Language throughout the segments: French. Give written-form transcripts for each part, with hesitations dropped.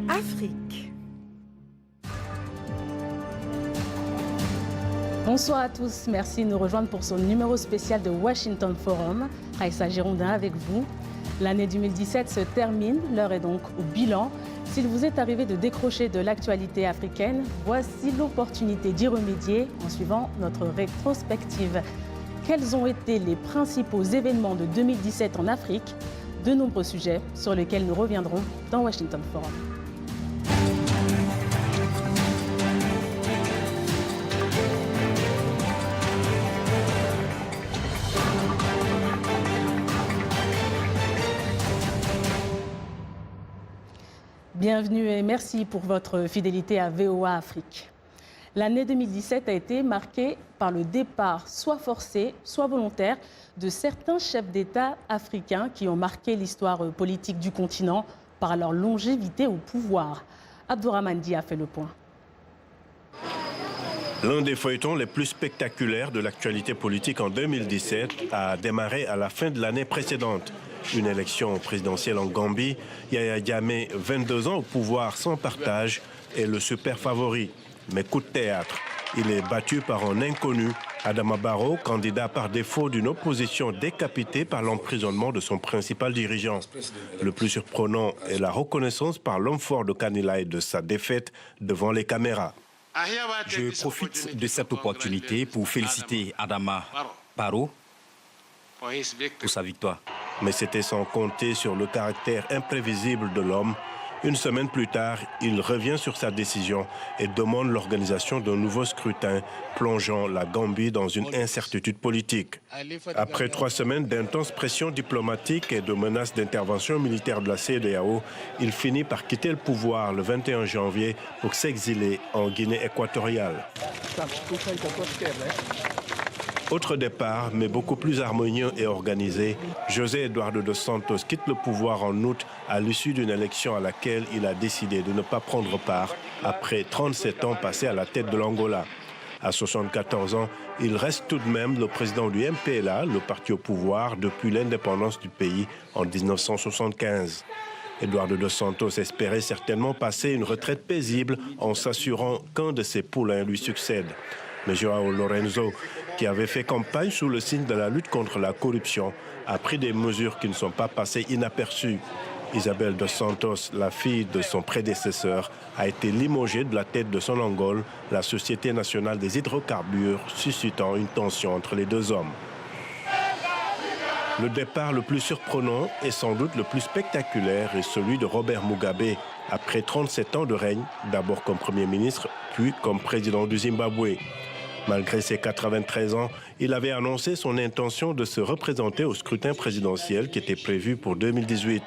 Afrique. Bonsoir à tous, merci de nous rejoindre pour ce numéro spécial de Washington Forum. Raïssa Girondin avec vous. L'année 2017 se termine, l'heure est donc au bilan. S'il vous est arrivé de décrocher de l'actualité africaine, voici l'opportunité d'y remédier en suivant notre rétrospective. Quels ont été les principaux événements de 2017 en Afrique? De nombreux sujets sur lesquels nous reviendrons dans Washington Forum. Bienvenue et merci pour votre fidélité à VOA Afrique. L'année 2017 a été marquée par le départ, soit forcé, soit volontaire, de certains chefs d'État africains qui ont marqué l'histoire politique du continent par leur longévité au pouvoir. Abdourahmane Dia a fait le point. L'un des feuilletons les plus spectaculaires de l'actualité politique en 2017 a démarré à la fin de l'année précédente. Une élection présidentielle en Gambie, Yahya Jammeh, 22 ans au pouvoir sans partage, est le super favori. Mais coup de théâtre, il est battu par un inconnu, Adama Barrow, candidat par défaut d'une opposition décapitée par l'emprisonnement de son principal dirigeant. Le plus surprenant est la reconnaissance par l'homme fort de Kanilai de sa défaite devant les caméras. Je profite de cette opportunité pour féliciter Adama Barrow pour sa victoire. Mais c'était sans compter sur le caractère imprévisible de l'homme. Une semaine plus tard, il revient sur sa décision et demande l'organisation d'un nouveau scrutin, plongeant la Gambie dans une incertitude politique. Après 3 semaines d'intenses pressions diplomatiques et de menaces d'intervention militaire de la CEDEAO, il finit par quitter le pouvoir le 21 janvier pour s'exiler en Guinée équatoriale. Autre départ, mais beaucoup plus harmonieux et organisé, José Eduardo dos Santos quitte le pouvoir en août à l'issue d'une élection à laquelle il a décidé de ne pas prendre part après 37 ans passés à la tête de l'Angola. À 74 ans, il reste tout de même le président du MPLA, le parti au pouvoir, depuis l'indépendance du pays en 1975. Eduardo dos Santos espérait certainement passer une retraite paisible en s'assurant qu'un de ses poulains lui succède. Mais João Lorenzo, qui avait fait campagne sous le signe de la lutte contre la corruption, a pris des mesures qui ne sont pas passées inaperçues. Isabel dos Santos, la fille de son prédécesseur, a été limogée de la tête de Sonangol, la Société nationale des hydrocarbures, suscitant une tension entre les deux hommes. Le départ le plus surprenant et sans doute le plus spectaculaire est celui de Robert Mugabe, après 37 ans de règne, d'abord comme Premier ministre, puis comme président du Zimbabwe. Malgré ses 93 ans, il avait annoncé son intention de se représenter au scrutin présidentiel qui était prévu pour 2018.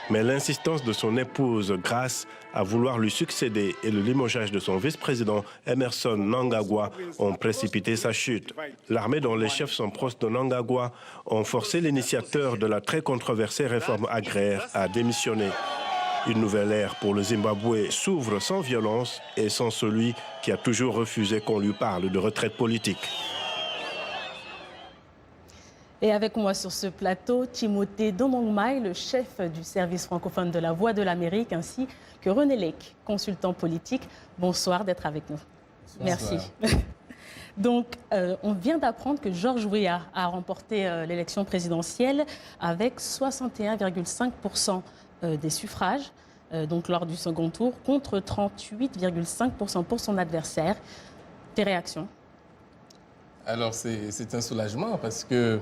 Mais l'insistance de son épouse Grace à vouloir lui succéder et le limogeage de son vice-président Emerson Mnangagwa ont précipité sa chute. L'armée dont les chefs sont proches de Mnangagwa ont forcé l'initiateur de la très controversée réforme agraire à démissionner. Une nouvelle ère pour le Zimbabwe s'ouvre sans violence et sans celui qui a toujours refusé qu'on lui parle de retraite politique. Et avec moi sur ce plateau, Timothée Domongmaï, le chef du service francophone de la Voix de l'Amérique, ainsi que René Lec, consultant politique. Bonsoir d'être avec nous. Bonsoir. Merci. Donc, on vient d'apprendre que George Weah a remporté l'élection présidentielle avec 61,5% des suffrages, donc lors du second tour, contre 38,5% pour son adversaire. Tes réactions? Alors, c'est un soulagement parce que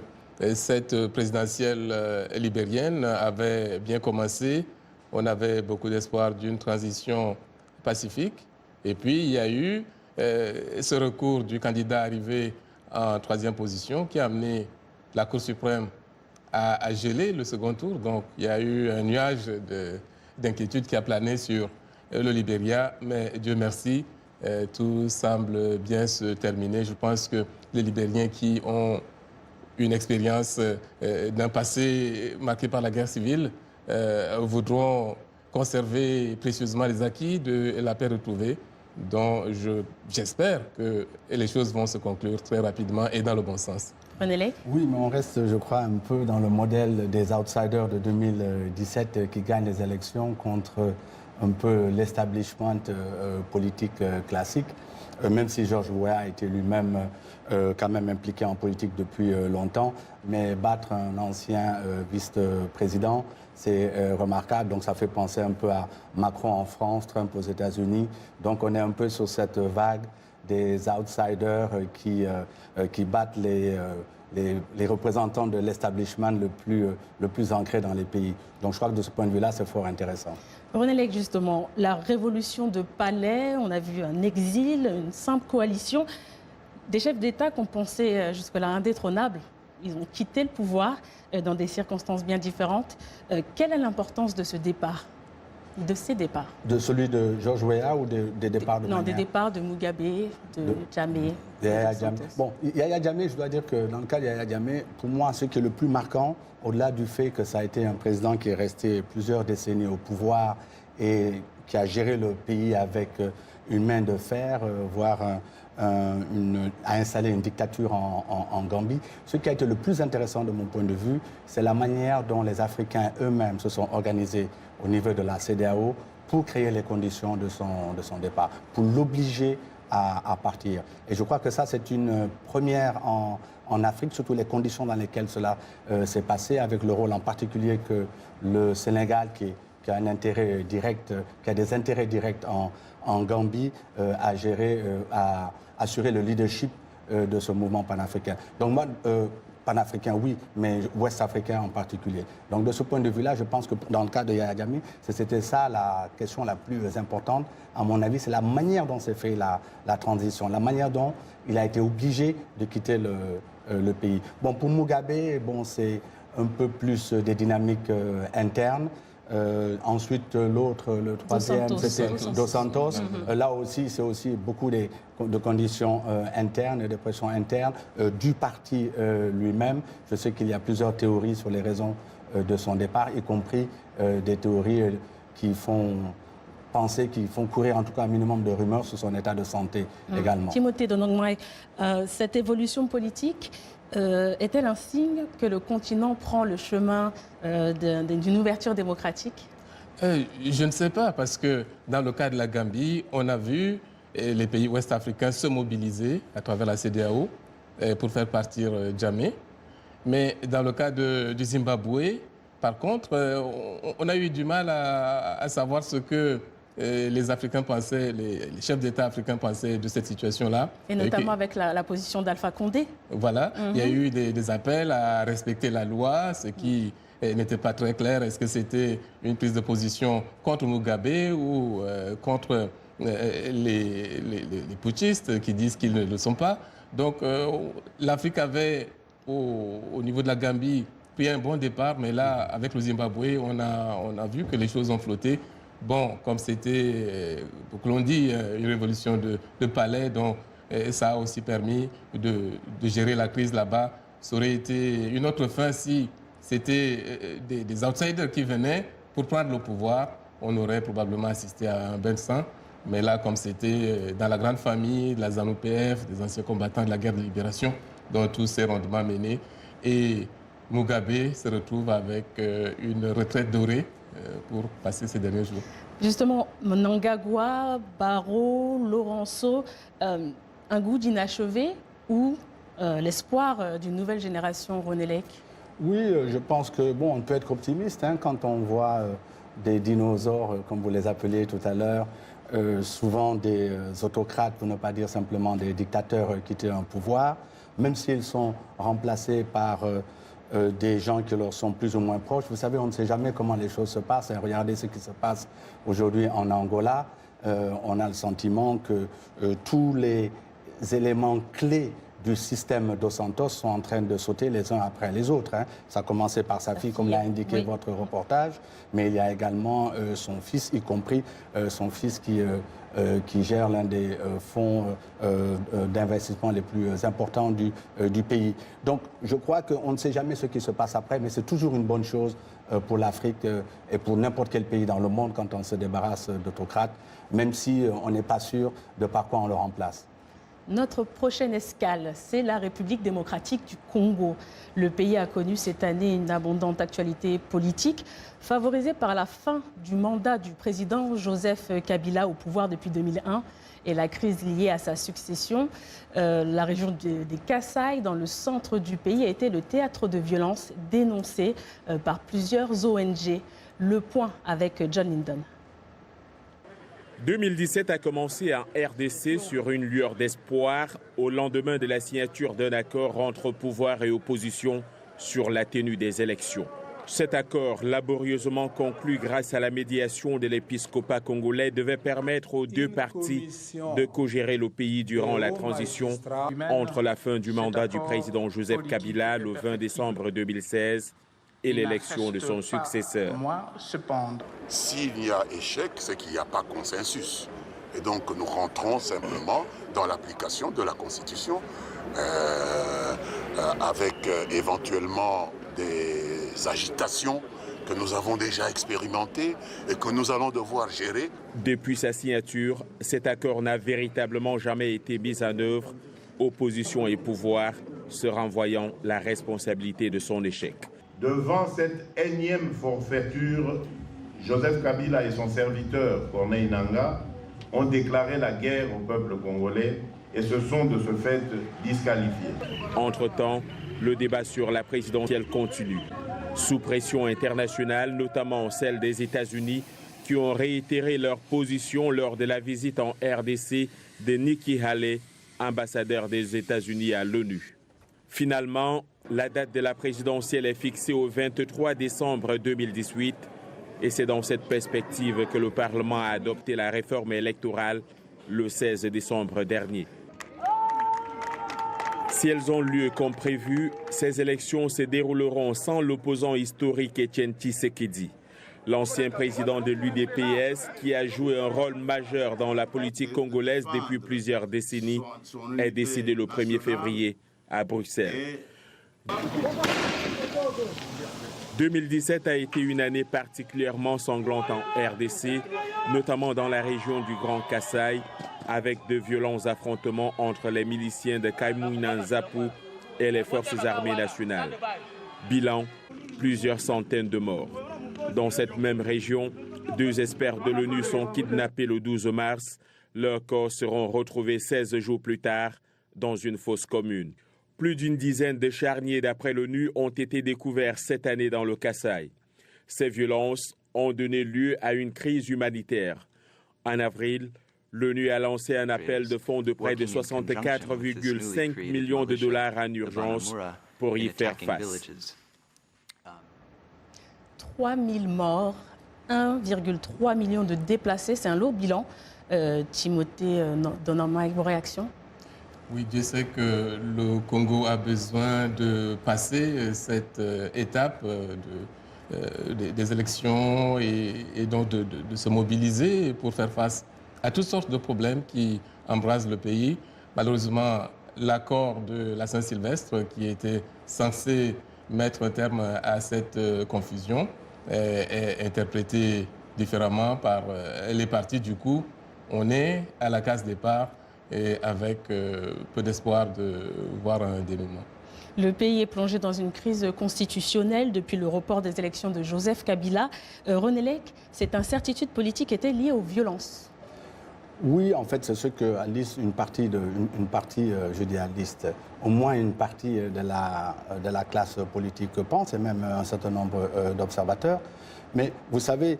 cette présidentielle libérienne avait bien commencé. On avait beaucoup d'espoir d'une transition pacifique. Et puis, il y a eu ce recours du candidat arrivé en 3e position qui a amené la Cour suprême à geler le second tour. Donc, il y a eu un nuage d'inquiétude qui a plané sur le Libéria. Mais Dieu merci, tout semble bien se terminer. Je pense que les Libériens qui ont une expérience d'un passé marqué par la guerre civile voudront conserver précieusement les acquis de la paix retrouvée, dont j'espère que les choses vont se conclure très rapidement et dans le bon sens. René? Oui, mais on reste, je crois, un peu dans le modèle des outsiders de 2017 qui gagnent les élections contre un peu l'establishment politique classique, même si George Weah a été lui-même quand même impliqué en politique depuis longtemps, mais battre un ancien vice-président, c'est remarquable. Donc ça fait penser un peu à Macron en France, Trump aux États-Unis. Donc on est un peu sur cette vague des outsiders qui battent les représentants de l'establishment le plus ancré dans les pays. Donc je crois que de ce point de vue-là, c'est fort intéressant. René Lec, justement, la révolution de Palais, on a vu un exil, une simple coalition. Des chefs d'État qu'on pensait jusque-là indétrônables, ils ont quitté le pouvoir dans des circonstances bien différentes. Quelle est l'importance de ce départ, de ces départs? De celui de George Weah ou des départs de Non, manière... des départs de Mugabe, de Jammeh. Yahya Jammeh. Bon, Yahya Jammeh, je dois dire que dans le cas de Yahya Jammeh, pour moi, ce qui est le plus marquant, au-delà du fait que ça a été un président qui est resté plusieurs décennies au pouvoir et qui a géré le pays avec une main de fer, voire a installé une dictature en Gambie. Ce qui a été le plus intéressant de mon point de vue, c'est la manière dont les Africains eux-mêmes se sont organisés au niveau de la CEDEAO pour créer les conditions de son départ, pour l'obliger à partir. Et je crois que ça, c'est une première en Afrique, surtout les conditions dans lesquelles cela s'est passé, avec le rôle en particulier que le Sénégal, qui a un intérêt direct, qui a des intérêts directs en Gambie, a géré, a assuré le leadership de ce mouvement panafricain. Donc moi, panafricain, oui, mais ouest-africain en particulier. Donc de ce point de vue-là, je pense que dans le cas de Yahya Jammeh, c'était ça la question la plus importante. À mon avis, c'est la manière dont s'est fait la transition, la manière dont il a été obligé de quitter le pays. Bon, pour Mugabe, bon, c'est un peu plus des dynamiques internes. Ensuite, le troisième, c'était Dos Santos. Là aussi, c'est aussi beaucoup de conditions internes, de pressions internes du parti lui-même. Je sais qu'il y a plusieurs théories sur les raisons de son départ, y compris des théories qui font penser, qui font courir en tout cas un minimum de rumeurs sur son état de santé également. Timothée Donongmaï, cette évolution politique est-elle un signe que le continent prend le chemin d'une ouverture démocratique? Je ne sais pas, parce que dans le cas de la Gambie, on a vu les pays ouest-africains se mobiliser à travers la CEDEAO pour faire partir Jammeh. Mais dans le cas du Zimbabwe, par contre, on a eu du mal à savoir ce que les Africains pensaient, les chefs d'État africains pensaient de cette situation-là. Et notamment avec la position d'Alpha Condé. Voilà, il y a eu des appels à respecter la loi, ce qui n'était pas très clair. Est-ce que c'était une prise de position contre Mugabe ou contre les putschistes qui disent qu'ils ne le sont pas? Donc l'Afrique avait, au niveau de la Gambie, pris un bon départ, mais là, avec le Zimbabwe, on a vu que les choses ont flotté. Bon, comme c'était, pour que l'on dit, une révolution de palais, donc ça a aussi permis de gérer la crise là-bas. Ça aurait été une autre fin si c'était des outsiders qui venaient pour prendre le pouvoir. On aurait probablement assisté à un bain de sang. Mais là, comme c'était dans la grande famille de la ZANU-PF, des anciens combattants de la guerre de libération, dont tous ces rondements menés, et Mugabe se retrouve avec une retraite dorée pour passer ces derniers jours. Justement, Mnangagwa, Barrow, Laurenceau, un goût d'inachevé ou l'espoir d'une nouvelle génération, René Lec? Oui, je pense que, bon, on peut être optimiste quand on voit des dinosaures, comme vous les appeliez tout à l'heure, souvent des autocrates, pour ne pas dire simplement des dictateurs quitter un pouvoir, même s'ils sont remplacés par des gens qui leur sont plus ou moins proches. Vous savez, on ne sait jamais comment les choses se passent. Et regardez ce qui se passe aujourd'hui en Angola. On a le sentiment que tous les éléments clés du système Dos Santos sont en train de sauter les uns après les autres. Ça a commencé par sa fille, comme l'a indiqué votre reportage, mais il y a également son fils, y compris son fils qui gère l'un des fonds d'investissement les plus importants du pays. Donc je crois qu'on ne sait jamais ce qui se passe après, mais c'est toujours une bonne chose pour l'Afrique et pour n'importe quel pays dans le monde quand on se débarrasse d'autocrates, même si on n'est pas sûr de par quoi on le remplace. Notre prochaine escale, c'est la République démocratique du Congo. Le pays a connu cette année une abondante actualité politique, favorisée par la fin du mandat du président Joseph Kabila au pouvoir depuis 2001 et la crise liée à sa succession. La région des Kasaï, dans le centre du pays, a été le théâtre de violences dénoncées par plusieurs ONG. Le point avec John Linden. 2017 a commencé en RDC sur une lueur d'espoir au lendemain de la signature d'un accord entre pouvoir et opposition sur la tenue des élections. Cet accord, laborieusement conclu grâce à la médiation de l'épiscopat congolais, devait permettre aux deux parties de co-gérer le pays durant la transition entre la fin du mandat du président Joseph Kabila le 20 décembre 2016 et l'élection de son successeur. S'il y a échec, c'est qu'il n'y a pas consensus. Et donc nous rentrons simplement dans l'application de la Constitution avec éventuellement des agitations que nous avons déjà expérimentées et que nous allons devoir gérer. Depuis sa signature, cet accord n'a véritablement jamais été mis en œuvre, opposition et pouvoir se renvoyant la responsabilité de son échec. Devant cette énième forfaiture, Joseph Kabila et son serviteur Corneille Nangaa ont déclaré la guerre au peuple congolais et se sont de ce fait disqualifiés. Entre-temps, le débat sur la présidentielle continue. Sous pression internationale, notamment celle des États-Unis, qui ont réitéré leur position lors de la visite en RDC de Nikki Haley, ambassadeur des États-Unis à l'ONU. Finalement, la date de la présidentielle est fixée au 23 décembre 2018 et c'est dans cette perspective que le Parlement a adopté la réforme électorale le 16 décembre dernier. Si elles ont lieu comme prévu, ces élections se dérouleront sans l'opposant historique Étienne Tshisekedi. L'ancien président de l'UDPS, qui a joué un rôle majeur dans la politique congolaise depuis plusieurs décennies, est décédé le 1er février à Bruxelles. 2017 a été une année particulièrement sanglante en RDC, notamment dans la région du Grand Kasaï, avec de violents affrontements entre les miliciens de Kaimouina Nzapu et les forces armées nationales. Bilan, plusieurs centaines de morts. Dans cette même région, 2 experts de l'ONU sont kidnappés le 12 mars. Leurs corps seront retrouvés 16 jours plus tard dans une fosse commune. Plus d'une dizaine de charniers, d'après l'ONU, ont été découverts cette année dans le Kasaï. Ces violences ont donné lieu à une crise humanitaire. En avril, l'ONU a lancé un appel de fonds de près de 64,5 millions de dollars en urgence pour y faire face. 3 000 morts, 1,3 million de déplacés, c'est un lourd bilan. Timothée Donama, vos réactions? Oui, Dieu sait que le Congo a besoin de passer cette étape des élections et donc de se mobiliser pour faire face à toutes sortes de problèmes qui embrasent le pays. Malheureusement, l'accord de la Saint-Sylvestre, qui était censé mettre un terme à cette confusion, est interprété différemment par les partis. Du coup, on est à la case départ et avec peu d'espoir de voir un dénouement. Le pays est plongé dans une crise constitutionnelle depuis le report des élections de Joseph Kabila. René Lec, cette incertitude politique était liée aux violences. Oui, en fait, c'est ce que une partie, je dis à liste, au moins une partie de la classe politique pense, et même un certain nombre d'observateurs. Mais vous savez,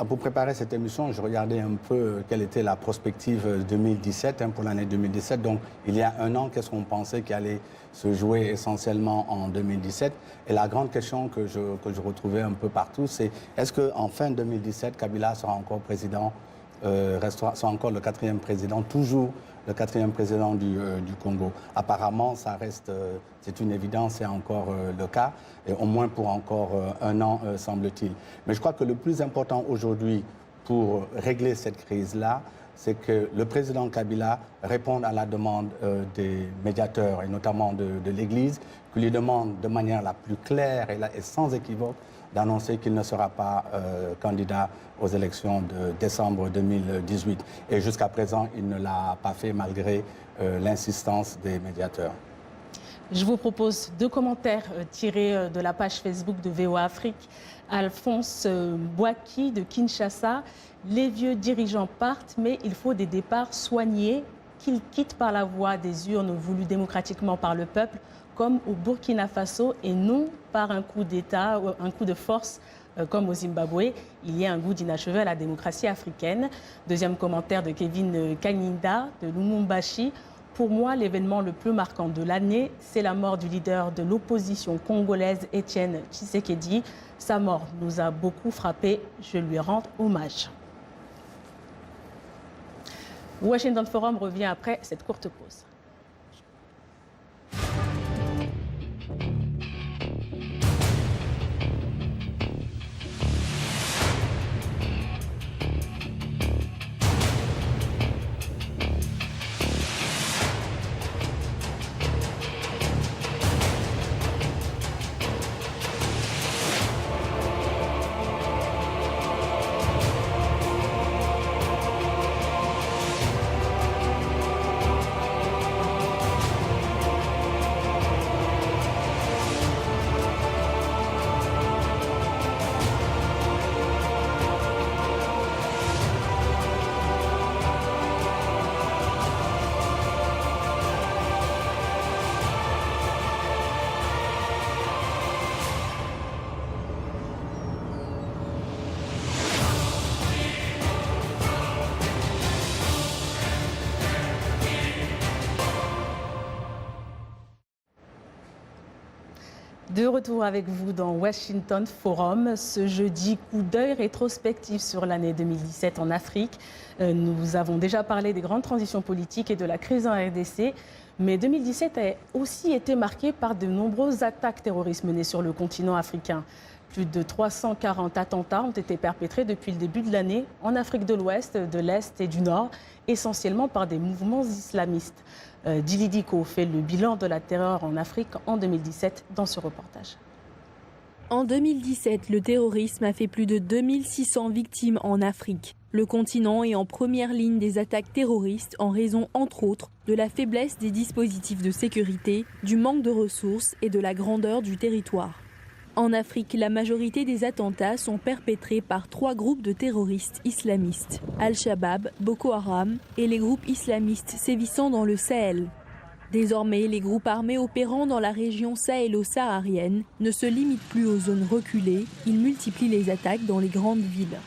pour préparer cette émission, je regardais un peu quelle était la prospective 2017, pour l'année 2017. Donc, il y a un an, qu'est-ce qu'on pensait qui allait se jouer essentiellement en 2017? Et la grande question que je retrouvais un peu partout, c'est est-ce qu'en fin 2017, Kabila sera encore président, sera encore le 4e président, toujours le 4e président du Congo? Apparemment, ça reste, c'est une évidence, c'est encore le cas, et au moins pour encore un an, semble-t-il. Mais je crois que le plus important aujourd'hui pour régler cette crise-là, c'est que le président Kabila réponde à la demande des médiateurs, et notamment de l'Église, qui lui demande de manière la plus claire et sans équivoque d'annoncer qu'il ne sera pas candidat aux élections de décembre 2018. Et jusqu'à présent, il ne l'a pas fait malgré l'insistance des médiateurs. Je vous propose 2 commentaires tirés de la page Facebook de VOA Afrique. Alphonse Boaki de Kinshasa. Les vieux dirigeants partent, mais il faut des départs soignés, qu'ils quittent par la voie des urnes voulues démocratiquement par le peuple, comme au Burkina Faso, et non par un coup d'État, un coup de force comme au Zimbabwe. Il y a un goût d'inachevé à la démocratie africaine. Deuxième commentaire de Kevin Kanyinda de Lumumbashi. Pour moi, l'événement le plus marquant de l'année, c'est la mort du leader de l'opposition congolaise, Étienne Tshisekedi. Sa mort nous a beaucoup frappés. Je lui rends hommage. Washington Forum revient après cette courte pause. De retour avec vous dans Washington Forum. Ce jeudi, coup d'œil rétrospectif sur l'année 2017 en Afrique. Nous avons déjà parlé des grandes transitions politiques et de la crise en RDC. Mais 2017 a aussi été marqué par de nombreuses attaques terroristes menées sur le continent africain. Plus de 340 attentats ont été perpétrés depuis le début de l'année en Afrique de l'Ouest, de l'Est et du Nord, essentiellement par des mouvements islamistes. Dili Diko fait le bilan de la terreur en Afrique en 2017 dans ce reportage. En 2017, le terrorisme a fait plus de 2600 victimes en Afrique. Le continent est en première ligne des attaques terroristes en raison, entre autres, de la faiblesse des dispositifs de sécurité, du manque de ressources et de la grandeur du territoire. En Afrique, la majorité des attentats sont perpétrés par 3 groupes de terroristes islamistes, Al-Shabaab, Boko Haram et les groupes islamistes sévissant dans le Sahel. Désormais, les groupes armés opérant dans la région sahélo-saharienne ne se limitent plus aux zones reculées, ils multiplient les attaques dans les grandes villes.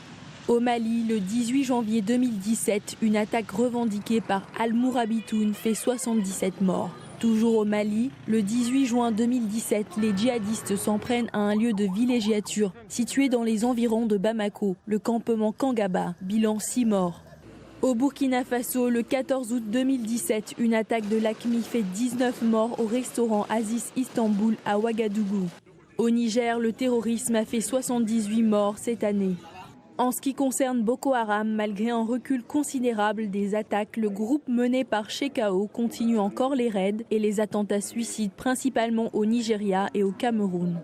Au Mali, le 18 janvier 2017, une attaque revendiquée par Al-Mourabitoun fait 77 morts. Toujours au Mali, le 18 juin 2017, les djihadistes s'en prennent à un lieu de villégiature situé dans les environs de Bamako, le campement Kangaba, bilan 6 morts. Au Burkina Faso, le 14 août 2017, une attaque de l'AQMI fait 19 morts au restaurant Aziz Istanbul à Ouagadougou. Au Niger, le terrorisme a fait 78 morts cette année. En ce qui concerne Boko Haram, malgré un recul considérable des attaques, le groupe mené par Shekau continue encore les raids et les attentats suicides, principalement au Nigeria et au Cameroun.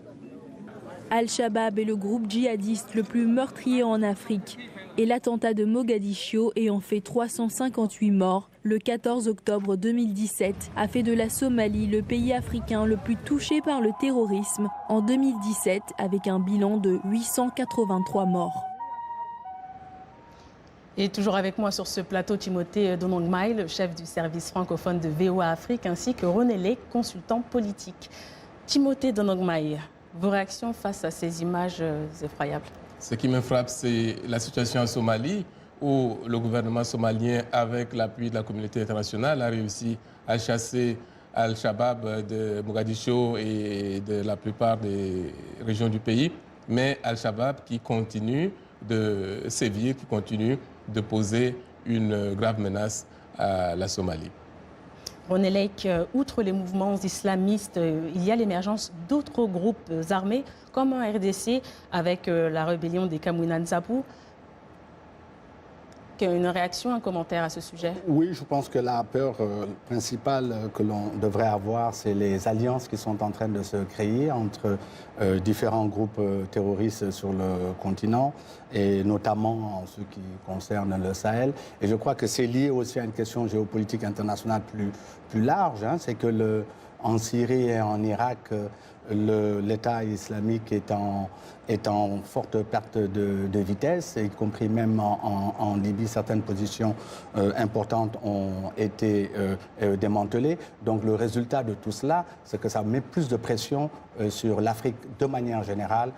Al-Shabaab est le groupe djihadiste le plus meurtrier en Afrique et l'attentat de Mogadiscio ayant fait 358 morts le 14 octobre 2017 a fait de la Somalie le pays africain le plus touché par le terrorisme en 2017 avec un bilan de 883 morts. Et toujours avec moi sur ce plateau, Timothée Donongmai, le chef du service francophone de VOA Afrique, ainsi que René Lek, consultant politique. Timothée Donongmai, vos réactions face à ces images effroyables? Ce qui me frappe, c'est la situation en Somalie, où le gouvernement somalien, avec l'appui de la communauté internationale, a réussi à chasser Al-Shabaab de Mogadiscio et de la plupart des régions du pays. Mais Al-Shabaab qui continue de sévir, qui continue de poser une grave menace à la Somalie. René Lek, outre les mouvements islamistes, il y a l'émergence d'autres groupes armés, comme en RDC, avec la rébellion des Kamwina Nsapu. une réaction, un commentaire à ce sujet? Oui, je pense que la peur principale que l'on devrait avoir, c'est les alliances qui sont en train de se créer entre différents groupes terroristes sur le continent, et notamment en ce qui concerne le Sahel. Et je crois que c'est lié aussi à une question géopolitique internationale plus large. C'est que en Syrie et en Irak, l'État islamique est en forte perte de vitesse, y compris même en Libye, certaines positions importantes ont été démantelées. Donc le résultat de tout cela, c'est que ça met plus de pression sur l'Afrique de manière générale,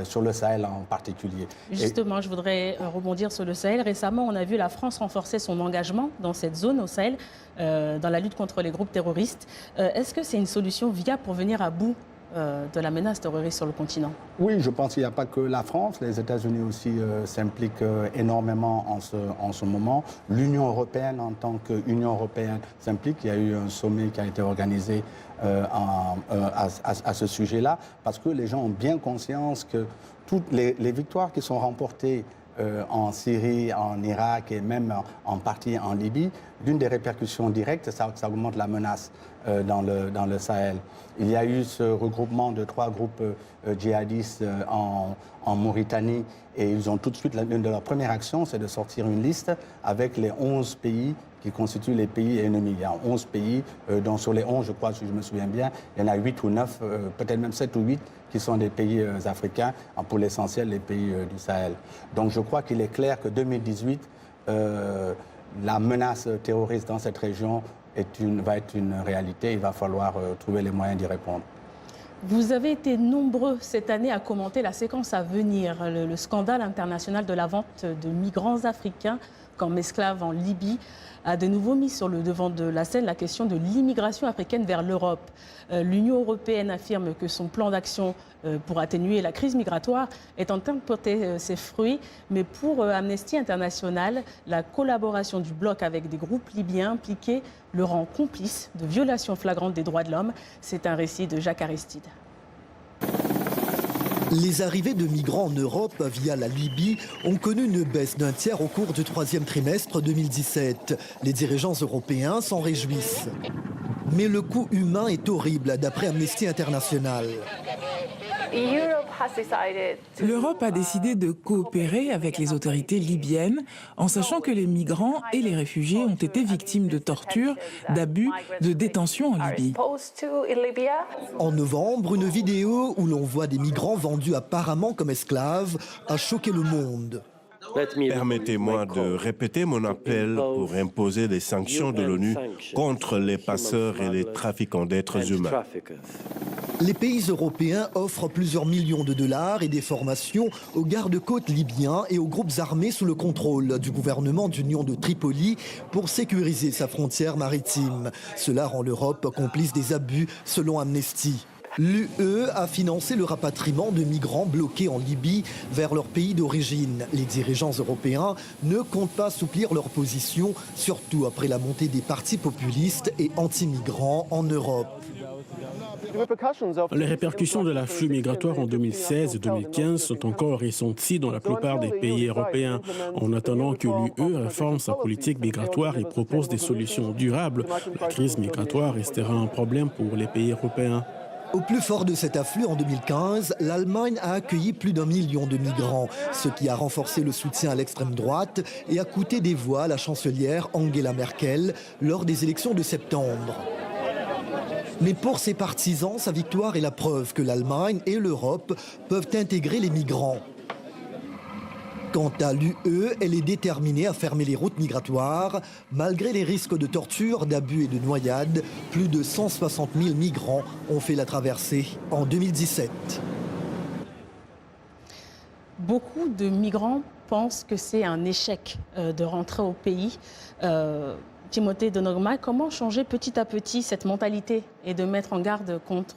sur le Sahel en particulier. Justement, je voudrais rebondir sur le Sahel. Récemment, on a vu la France renforcer son engagement dans cette zone au Sahel, dans la lutte contre les groupes terroristes. Est-ce que c'est une solution viable pour venir à bout de la menace terroriste sur le continent? Oui, je pense qu'il n'y a pas que la France. Les États-Unis aussi s'impliquent énormément en ce moment. L'Union européenne, en tant qu'Union européenne, s'implique. Il y a eu un sommet qui a été organisé à ce sujet-là, parce que les gens ont bien conscience que toutes les victoires qui sont remportées en Syrie, en Irak et même en partie en Libye, l'une des répercussions directes, ça augmente la menace dans le Sahel. Il y a eu ce regroupement de 3 groupes djihadistes en Mauritanie, et ils ont tout de suite, l'une de leurs premières actions, c'est de sortir une liste avec les 11 pays qui constituent les pays ennemis. Il y a 11 pays, dont sur les 11, je crois, si je me souviens bien, il y en a 8 ou 9, peut-être même 7 ou 8, qui sont des pays africains, pour l'essentiel les pays du Sahel. Donc je crois qu'il est clair que 2018, la menace terroriste dans cette région va être une réalité. Il va falloir trouver les moyens d'y répondre. Vous avez été nombreux cette année à commenter la séquence à venir, le scandale international de la vente de migrants africains comme esclaves en Libye a de nouveau mis sur le devant de la scène la question de l'immigration africaine vers l'Europe. L'Union européenne affirme que son plan d'action pour atténuer la crise migratoire est en train de porter ses fruits. Mais pour Amnesty International, la collaboration du bloc avec des groupes libyens impliqués le rend complice de violations flagrantes des droits de l'homme. C'est un récit de Jacques Aristide. Les arrivées de migrants en Europe via la Libye ont connu une baisse d'un tiers au cours du 3e trimestre 2017. Les dirigeants européens s'en réjouissent. Mais le coût humain est horrible, d'après Amnesty International. L'Europe a décidé de coopérer avec les autorités libyennes en sachant que les migrants et les réfugiés ont été victimes de tortures, d'abus, de détention en Libye. En novembre, une vidéo où l'on voit des migrants vendus apparemment comme esclaves a choqué le monde. Permettez-moi de répéter mon appel pour imposer des sanctions de l'ONU contre les passeurs et les trafiquants d'êtres humains. Les pays européens offrent plusieurs millions de dollars et des formations aux gardes-côtes libyens et aux groupes armés sous le contrôle du gouvernement d'Union de Tripoli pour sécuriser sa frontière maritime. Cela rend l'Europe complice des abus, selon Amnesty. L'UE a financé le rapatriement de migrants bloqués en Libye vers leur pays d'origine. Les dirigeants européens ne comptent pas assouplir leur position, surtout après la montée des partis populistes et anti-migrants en Europe. Les répercussions de l'afflux migratoire en 2016 et 2015 sont encore ressenties dans la plupart des pays européens. En attendant que l'UE réforme sa politique migratoire et propose des solutions durables, la crise migratoire restera un problème pour les pays européens. Au plus fort de cet afflux, en 2015, l'Allemagne a accueilli plus d'1 million de migrants, ce qui a renforcé le soutien à l'extrême droite et a coûté des voix à la chancelière Angela Merkel lors des élections de septembre. Mais pour ses partisans, sa victoire est la preuve que l'Allemagne et l'Europe peuvent intégrer les migrants. Quant à l'UE, elle est déterminée à fermer les routes migratoires. Malgré les risques de torture, d'abus et de noyades, plus de 160 000 migrants ont fait la traversée en 2017. Beaucoup de migrants pensent que c'est un échec de rentrer au pays. Timothée de Nongma, comment changer petit à petit cette mentalité et de mettre en garde contre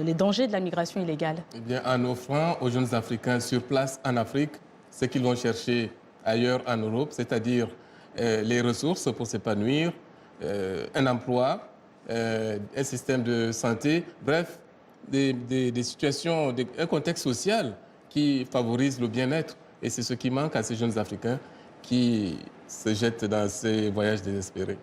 les dangers de la migration illégale? Eh bien, en offrant aux jeunes Africains sur place en Afrique ce qu'ils vont chercher ailleurs en Europe, c'est-à-dire les ressources pour s'épanouir, un emploi, un système de santé, bref, des situations, un contexte social qui favorise le bien-être. Et c'est ce qui manque à ces jeunes Africains. qui se jette dans ces voyages désespérés.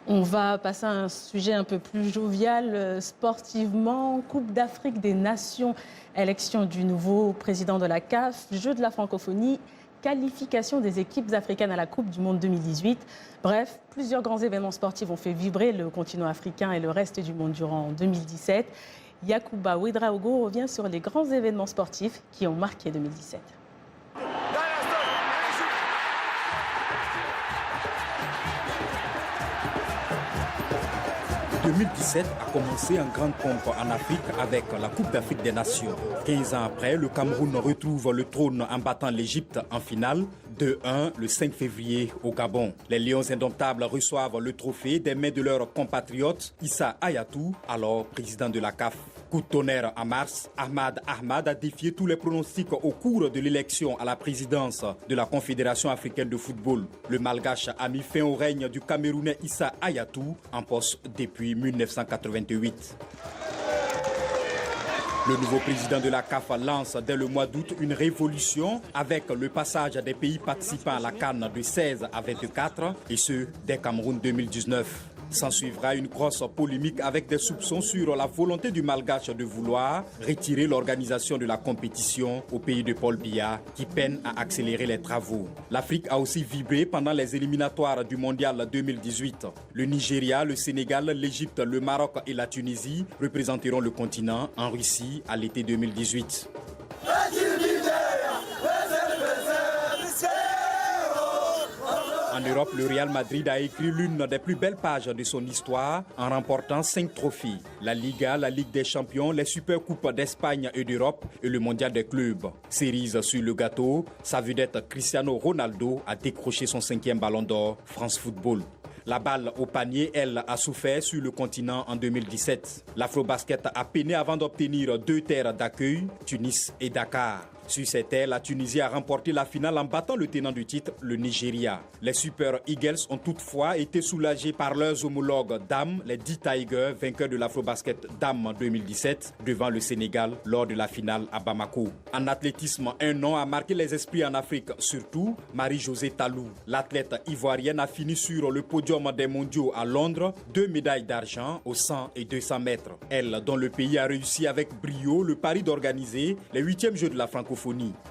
On va passer à un sujet un peu plus jovial, sportivement. Coupe d'Afrique des Nations, élection du nouveau président de la CAF, Jeux de la francophonie, qualification des équipes africaines à la Coupe du Monde 2018. Bref, plusieurs grands événements sportifs ont fait vibrer le continent africain et le reste du monde durant 2017. Yacouba Ouedraogo revient sur les grands événements sportifs qui ont marqué 2017. 2017 a commencé en grande pompe en Afrique avec la Coupe d'Afrique des Nations. 15 ans après, le Cameroun retrouve le trône en battant l'Égypte en finale 2-1 le 5 février au Gabon. Les Lions indomptables reçoivent le trophée des mains de leur compatriote Issa Hayatou, alors président de la CAF. Coup de tonnerre en mars, Ahmad Ahmad a défié tous les pronostics au cours de l'élection à la présidence de la Confédération africaine de football. Le Malgache a mis fin au règne du Camerounais Issa Hayatou, en poste depuis 1988. Le nouveau président de la CAF lance dès le mois d'août une révolution avec le passage des pays participants à la CAN de 16 à 24 et ce, dès Cameroun 2019. S'en suivra une grosse polémique avec des soupçons sur la volonté du Malgache de vouloir retirer l'organisation de la compétition au pays de Paul Biya qui peine à accélérer les travaux. L'Afrique a aussi vibré pendant les éliminatoires du Mondial 2018. Le Nigeria, le Sénégal, l'Égypte, le Maroc et la Tunisie représenteront le continent en Russie à l'été 2018. En Europe, le Real Madrid a écrit l'une des plus belles pages de son histoire en remportant 5 trophées. La Liga, la Ligue des Champions, les Supercoupes d'Espagne et d'Europe et le Mondial des clubs. Cerise sur le gâteau, sa vedette Cristiano Ronaldo a décroché son 5e ballon d'or France Football. La balle au panier, elle, a souffert sur le continent en 2017. L'Afrobasket a peiné avant d'obtenir 2 terres d'accueil, Tunis et Dakar. Sur ces terres, la Tunisie a remporté la finale en battant le tenant du titre, le Nigeria. Les Super Eagles ont toutefois été soulagés par leurs homologues dames, les 10 Tigers, vainqueurs de l'Afrobasket Dames 2017, devant le Sénégal lors de la finale à Bamako. En athlétisme, un nom a marqué les esprits en Afrique, surtout Marie-Josée Talou. L'athlète ivoirienne a fini sur le podium des mondiaux à Londres, 2 médailles d'argent aux 100 et 200 mètres. Elle, dont le pays a réussi avec brio le pari d'organiser les 8e Jeux de la francophonie.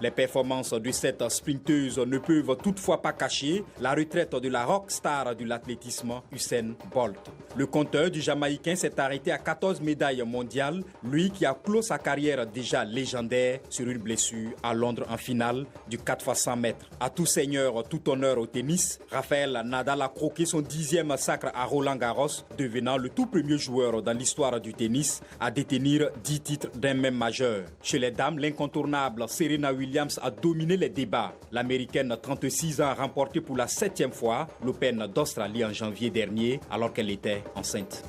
Les performances de cette sprinteuse ne peuvent toutefois pas cacher la retraite de la rockstar de l'athlétisme, Usain Bolt. Le compteur du Jamaïcain s'est arrêté à 14 médailles mondiales, lui qui a clos sa carrière déjà légendaire sur une blessure à Londres en finale du 4x100 mètres. À tout seigneur, tout honneur au tennis, Rafael Nadal a croqué son 10e sacre à Roland-Garros, devenant le tout premier joueur dans l'histoire du tennis à détenir 10 titres d'un même majeur. Chez les dames, l'incontournable Serena Williams a dominé les débats. L'Américaine, 36 ans, a remporté pour la 7e fois l'Open d'Australie en janvier dernier, alors qu'elle était enceinte.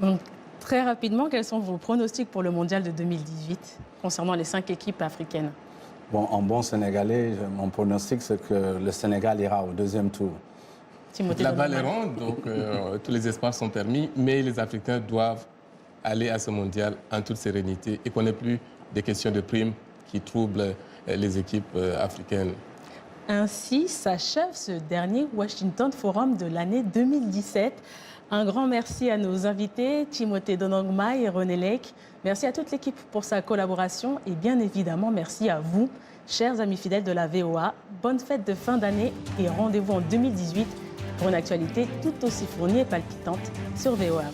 Donc, très rapidement, quels sont vos pronostics pour le mondial de 2018 concernant les 5 équipes africaines? Bon, en bon sénégalais, mon pronostic, c'est que le Sénégal ira au 2e tour. Timothée La balle est ronde, donc tous les espoirs sont permis, mais les Africains doivent aller à ce mondial en toute sérénité et qu'on n'ait plus des questions de primes qui troublent les équipes africaines. Ainsi s'achève ce dernier Washington Forum de l'année 2017. Un grand merci à nos invités, Timothée Donongma et René Lake. Merci à toute l'équipe pour sa collaboration et bien évidemment merci à vous, chers amis fidèles de la VOA. Bonne fête de fin d'année et rendez-vous en 2018 pour une actualité tout aussi fournie et palpitante sur VOA.